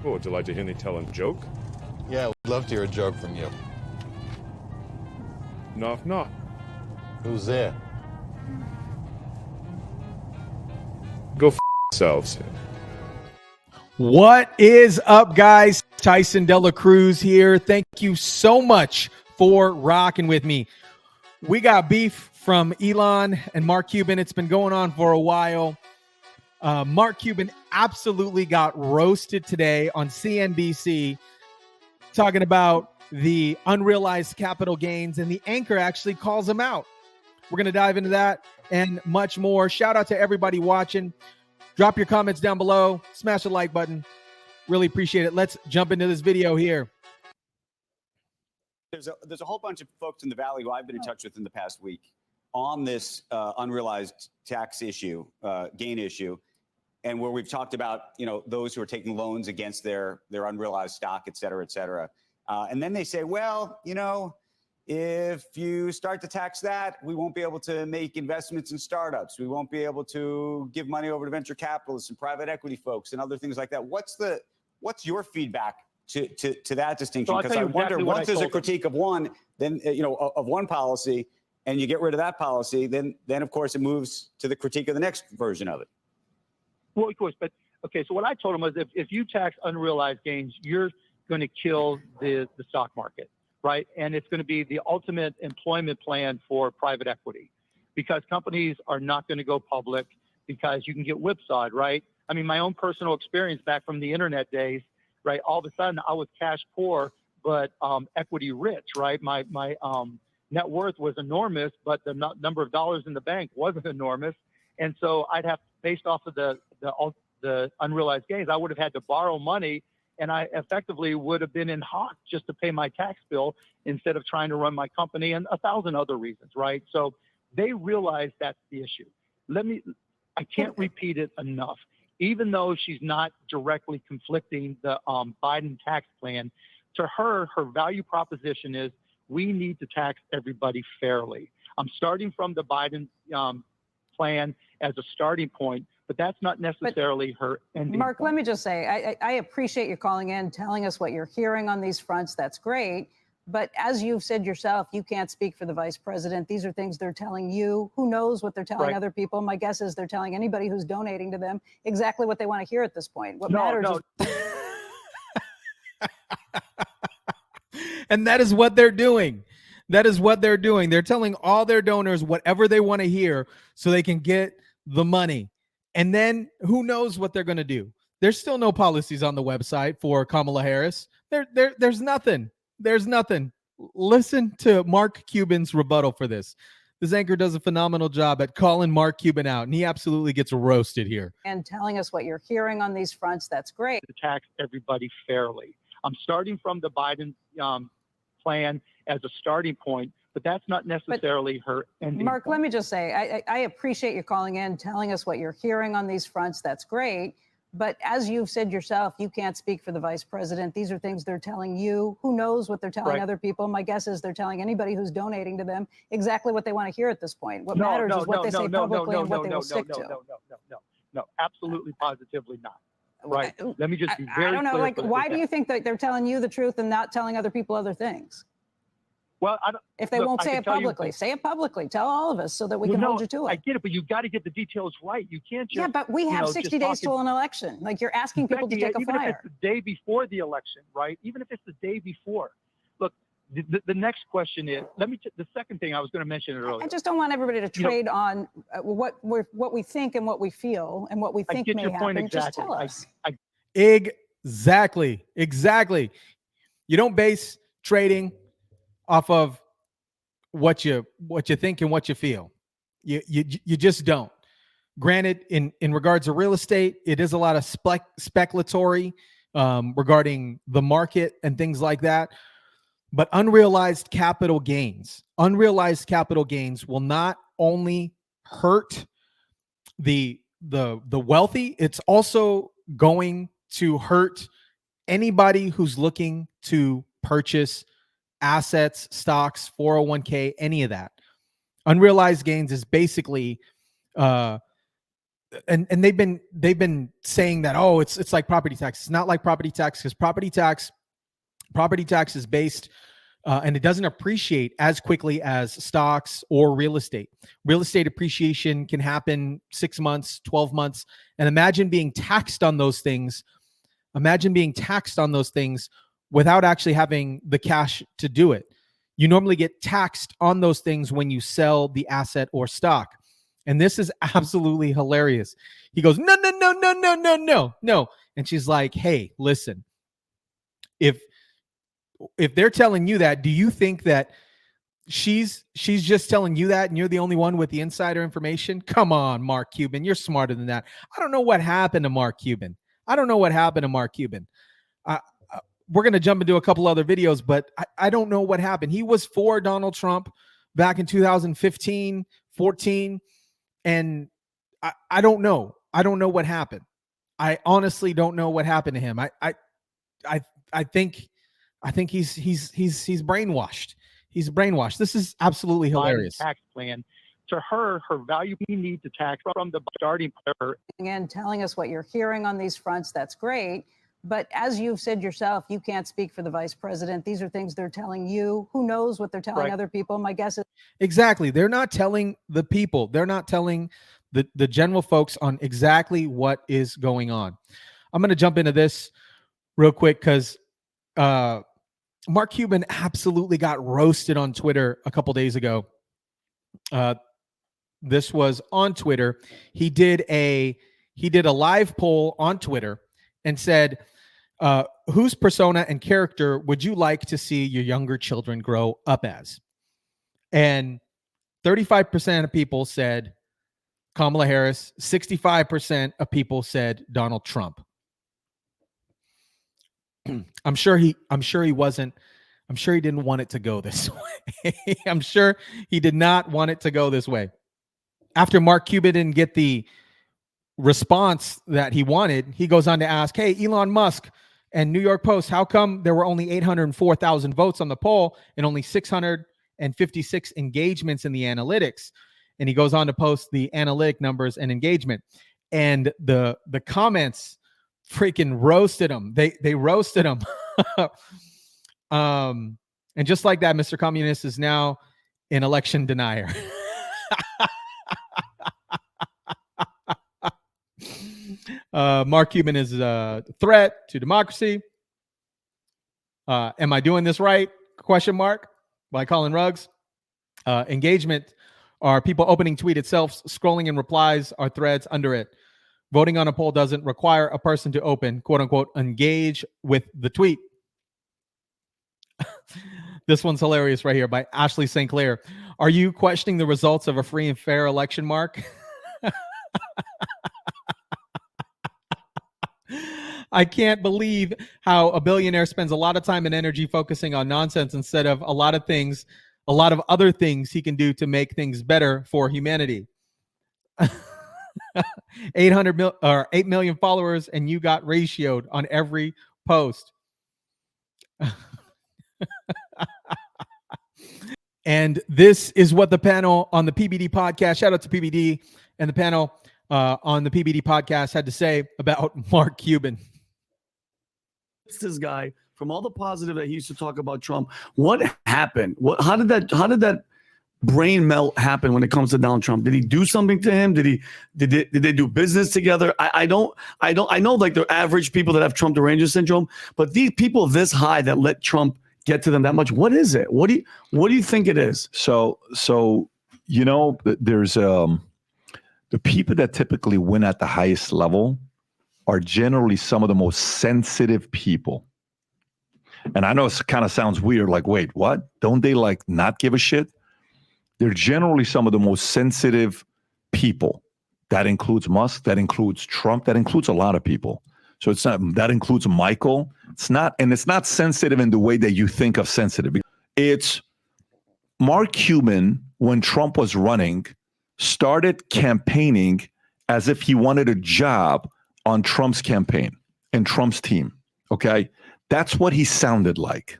Oh, would you like to hear me tell a joke? Yeah, we'd love to hear a joke from you. Knock, knock. Who's there? Go f yourselves. What is up, guys? Tyson Dela Cruz here. Thank you so much for rocking with me. We got beef from Elon and Mark Cuban. It's been going on for a while. Mark Cuban absolutely got roasted today on CNBC talking about the unrealized capital gains, and the anchor actually calls him out. We're going to dive into that and much more. Shout out to everybody watching. Drop your comments down below. Smash the like button. Really appreciate it. Let's jump into this video here. There's a whole bunch of folks in the Valley who I've been in touch with in the past week on this unrealized tax issue, gain issue, and where we've talked about, those who are taking loans against their unrealized stock, et cetera, et cetera. And then they say, well, if you start to tax that, we won't be able to make investments in startups. We won't be able to give money over to venture capitalists and private equity folks and other things like that. What's your feedback to that distinction? Because I wonder, once there's a critique of one, then of one policy, and you get rid of that policy, then of course it moves to the critique of the next version of it. Well, of course, but okay. So what I told him was, if you tax unrealized gains, you're going to kill the stock market, right? And it's going to be the ultimate employment plan for private equity, because companies are not going to go public because you can get whipsawed, right? I mean, my own personal experience back from the internet days, right? All of a sudden I was cash poor, but equity rich, right? My net worth was enormous, but the number of dollars in the bank wasn't enormous. And so I'd have, based off of the unrealized gains, I would have had to borrow money, and I effectively would have been in hock just to pay my tax bill instead of trying to run my company, and 1,000 other reasons, right? So they realize that's the issue. I can't repeat it enough. Even though she's not directly conflicting the Biden tax plan, to her value proposition is, we need to tax everybody fairly. I'm starting from the Biden plan as a starting point, but that's not necessarily her ending Mark, point. let me just say, I appreciate you calling in, telling us what you're hearing on these fronts. That's great. But as you've said yourself, you can't speak for the vice president. These are things they're telling you. Who knows what they're telling other people? My guess is they're telling anybody who's donating to them exactly what they want to hear at this point. What matters is... And that is what they're doing. That is what they're doing. They're telling all their donors whatever they want to hear so they can get the money. And then who knows what they're going to do. There's still no policies on the website for Kamala Harris. There's nothing. There's nothing. Listen to Mark Cuban's rebuttal for this. This anchor does a phenomenal job at calling Mark Cuban out, and he absolutely gets roasted here. And telling us what you're hearing on these fronts. That's great. To tax everybody fairly. I'm starting from the Biden plan as a starting point, but that's not necessarily her ending Mark, point. let me just say, I appreciate you calling in, telling us what you're hearing on these fronts. That's great. But as you've said yourself, you can't speak for the vice president. These are things they're telling you. Who knows what they're telling other people? My guess is they're telling anybody who's donating to them exactly what they want to hear at this point. What matters is what they say publicly and what they will stick to. No, absolutely, positively not. Right. Let me just be very I don't know. clear. Like, why do you think that they're telling you the truth and not telling other people other things? Well, if they won't say it publicly, say it publicly. Tell all of us so that we can hold you to it. I get it, but you've got to get the details right. You can't just... Yeah, but we have 60 days till an election. Like, you're asking people to take a flyer. Even if it's the day before the election, right? Even if it's the day before. Look, the next question is, the second thing I was going to mention earlier. I just don't want everybody to trade on what we think and what we feel and what we think may happen. Exactly. Just tell us. Exactly. You don't base trading off of what you think and what you feel. You just don't. Granted, in regards to real estate, it is a lot of speculatory regarding the market and things like that. But unrealized capital gains will not only hurt the wealthy, it's also going to hurt anybody who's looking to purchase assets, stocks, 401k, any of that. Unrealized gains is basically and they've been saying that, oh, it's like property tax. It's not like property tax, because property tax is based and it doesn't appreciate as quickly as stocks or real estate. Real estate appreciation can happen 6 months, 12 months. And imagine being taxed on those things. Imagine being taxed on those things without actually having the cash to do it. You normally get taxed on those things when you sell the asset or stock. And this is absolutely hilarious. He goes, no, no, no, no, no, no, no, no. And she's like, hey, listen, if they're telling you that, do you think that she's just telling you that and you're the only one with the insider information? Come on, Mark Cuban, you're smarter than that. I don't know what happened to Mark Cuban. We're going to jump into a couple other videos, but I don't know what happened. He was for Donald Trump back in 2015, 14. And I don't know. I don't know what happened. I honestly don't know what happened to him. I think he's brainwashed. He's brainwashed. This is absolutely hilarious. Tax plan. To her value, we need to tax from the starting point. Again, telling us what you're hearing on these fronts, that's great. But as you've said yourself, you can't speak for the vice president. These are things they're telling you. Who knows what they're telling other people? My guess is exactly. They're not telling the people. They're not telling the general folks on exactly what is going on. I'm going to jump into this real quick because Mark Cuban absolutely got roasted on Twitter a couple days ago. This was on Twitter. He did a live poll on Twitter and said, whose persona and character would you like to see your younger children grow up as? And 35% of people said Kamala Harris. 65% of people said Donald Trump. I'm sure he didn't want it to go this way. I'm sure he did not want it to go this way. After Mark Cuban didn't get the response that he wanted, he goes on to ask, hey, Elon Musk and New York Post, how come there were only 804,000 votes on the poll and only 656 engagements in the analytics? And he goes on to post the analytic numbers and engagement. And the comments freaking roasted him. They roasted him. And just like that, Mr. Communist is now an election denier. Mark Cuban is a threat to democracy. Am I doing this right? Question mark by Colin Ruggs. Engagement are people opening tweet itself, scrolling in replies are threads under it. Voting on a poll doesn't require a person to open, quote unquote, engage with the tweet. This one's hilarious right here by Ashley St. Clair. Are you questioning the results of a free and fair election, Mark? I can't believe how a billionaire spends a lot of time and energy focusing on nonsense instead of a lot of other things he can do to make things better for humanity. 8 million followers and you got ratioed on every post. And this is what the panel on the PBD podcast, shout out to PBD and the panel on the PBD podcast had to say about Mark Cuban. This guy, from all the positive that he used to talk about Trump, what happened? How did that brain melt happen when it comes to Donald Trump? Did he do something to him? Did they do business together? I know like the average people that have Trump deranger syndrome, but these people this high that let Trump get to them that much, what is it? What do you think it is? So there's the people that typically win at the highest level are generally some of the most sensitive people. And I know it kind of sounds weird, like, wait, what? Don't they like not give a shit? They're generally some of the most sensitive people. That includes Musk, that includes Trump, that includes a lot of people. So that includes Michael. It's not sensitive in the way that you think of sensitive. It's Mark Cuban, when Trump was running, started campaigning as if he wanted a job on Trump's campaign and Trump's team. Okay. That's what he sounded like.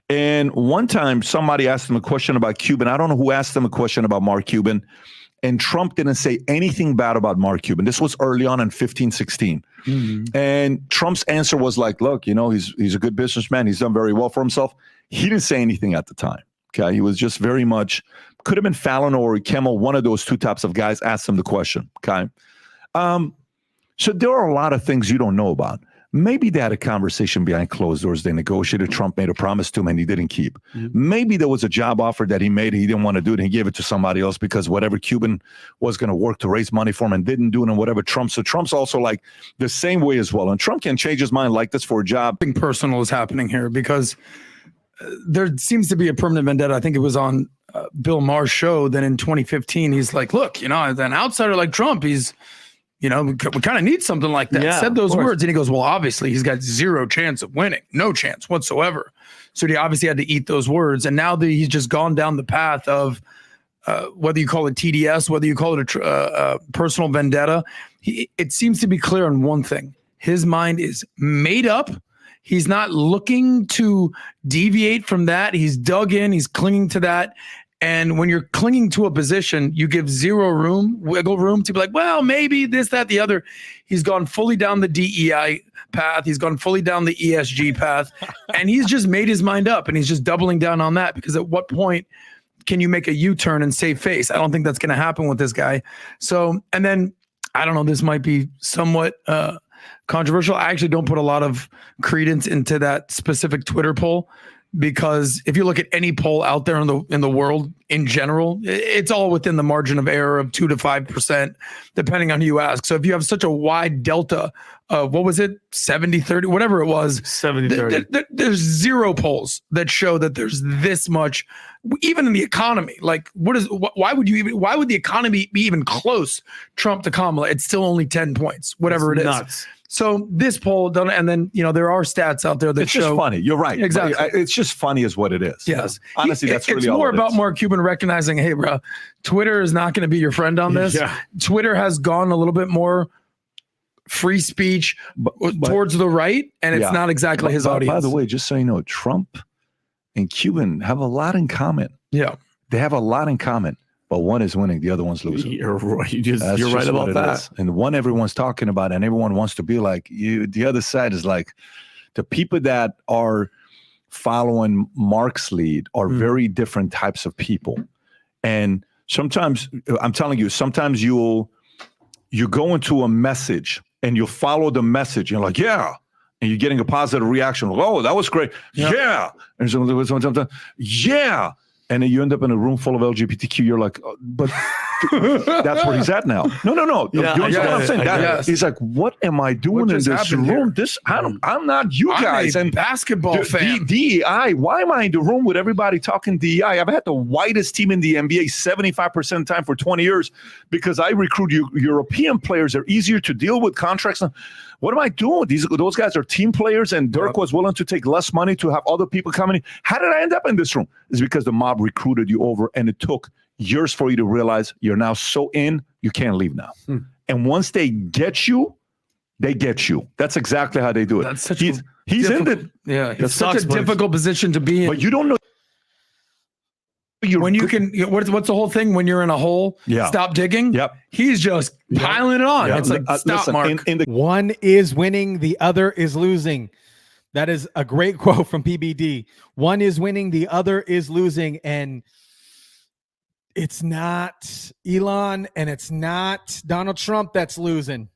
And one time somebody asked him a question about Cuban. I don't know who asked him a question about Mark Cuban. And Trump didn't say anything bad about Mark Cuban. This was early on in 15, 16. And Trump's answer was like, look, he's a good businessman. He's done very well for himself. He didn't say anything at the time. Okay. He was just very much, could have been Fallon or Kimmel, one of those two types of guys asked him the question. Okay. So there are a lot of things you don't know about. Maybe they had a conversation behind closed doors. They negotiated. Trump made a promise to him and he didn't keep. Maybe there was a job offer that he made. He didn't want to do it. And he gave it to somebody else because whatever Cuban was going to work to raise money for him and didn't do it, and whatever Trump. So Trump's also like the same way as well. And Trump can change his mind like this for a job. Something personal is happening here because there seems to be a permanent vendetta. I think it was on Bill Maher's show. Then in 2015, he's like, look, an outsider like Trump, he's, we kind of need something like that. Said those words. And he goes, well, obviously he's got zero chance of winning, no chance whatsoever. So he obviously had to eat those words. And now that he's just gone down the path of whether you call it TDS, whether you call it a personal vendetta, it seems to be clear on one thing. His mind is made up. He's not looking to deviate from that. He's dug in. He's clinging to that. And when you're clinging to a position, you give zero wiggle room to be like, well, maybe this, that, the other. He's gone fully down the DEI path. He's gone fully down the ESG path. And he's just made his mind up. And he's just doubling down on that. Because at what point can you make a U-turn and save face? I don't think that's going to happen with this guy. So, and then, I don't know, this might be somewhat controversial. I actually don't put a lot of credence into that specific Twitter poll. Because if you look at any poll out there in the world in general, it's all within the margin of error of 2 to 5%, depending on who you ask. So if you have such a wide delta of, what was it, 70-30, whatever it was, 70-30. There's zero polls that show that there's this much, even in the economy. Like, why would the economy be even close, Trump to Kamala? It's still only 10 points, whatever it is. Nuts. So this poll, and then, there are stats out there that it's show. It's just funny. You're right. Exactly. It's just funny is what it is. Yes. Honestly, that's really all it's more it about is. Mark Cuban recognizing, hey, bro, Twitter is not going to be your friend on this. Yeah. Twitter has gone a little bit more free speech towards the right, and it's not exactly his audience. By the way, just so you know, Trump and Cuban have a lot in common. Yeah. They have a lot in common. But one is winning, the other one's losing. You're right. You're right about that. And one everyone's talking about, and everyone wants to be like you. The other side is like the people that are following Mark's lead are very different types of people. And sometimes, I'm telling you, sometimes you go into a message and you'll follow the message. You're like, yeah. And you're getting a positive reaction. Oh, that was great. Yeah. And so, yeah. And then you end up in a room full of LGBTQ. You're like, but that's where he's at now. No. Yeah, you understand what I'm saying? He's like, what am I doing in this room? I'm not you guys. I'm a basketball fan. DEI. Why am I in the room with everybody talking DEI? I've had the whitest team in the NBA 75% of the time for 20 years because I recruit European players. They're easier to deal with contracts. What am I doing? Those guys are team players, and Dirk was willing to take less money to have other people coming in. How did I end up in this room? It's because the mob recruited you over, and it took years for you to realize you're now so in, you can't leave now. And once they get you, they get you. That's exactly how they do it. That's such he's in the it's such a difficult position to be in. But you don't know. When you can, what's the whole thing? When you're in a hole, stop digging. Yep. He's just piling it on. Yep. It's like, stop, listen, Mark. One is winning, the other is losing. That is a great quote from PBD. One is winning, the other is losing. And it's not Elon and it's not Donald Trump that's losing.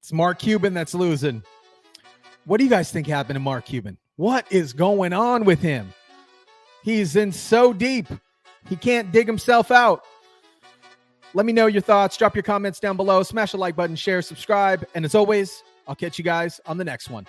It's Mark Cuban that's losing. What do you guys think happened to Mark Cuban? What is going on with him? He's in so deep. He can't dig himself out. Let me know your thoughts. Drop your comments down below. Smash the like button, share, subscribe. And as always, I'll catch you guys on the next one.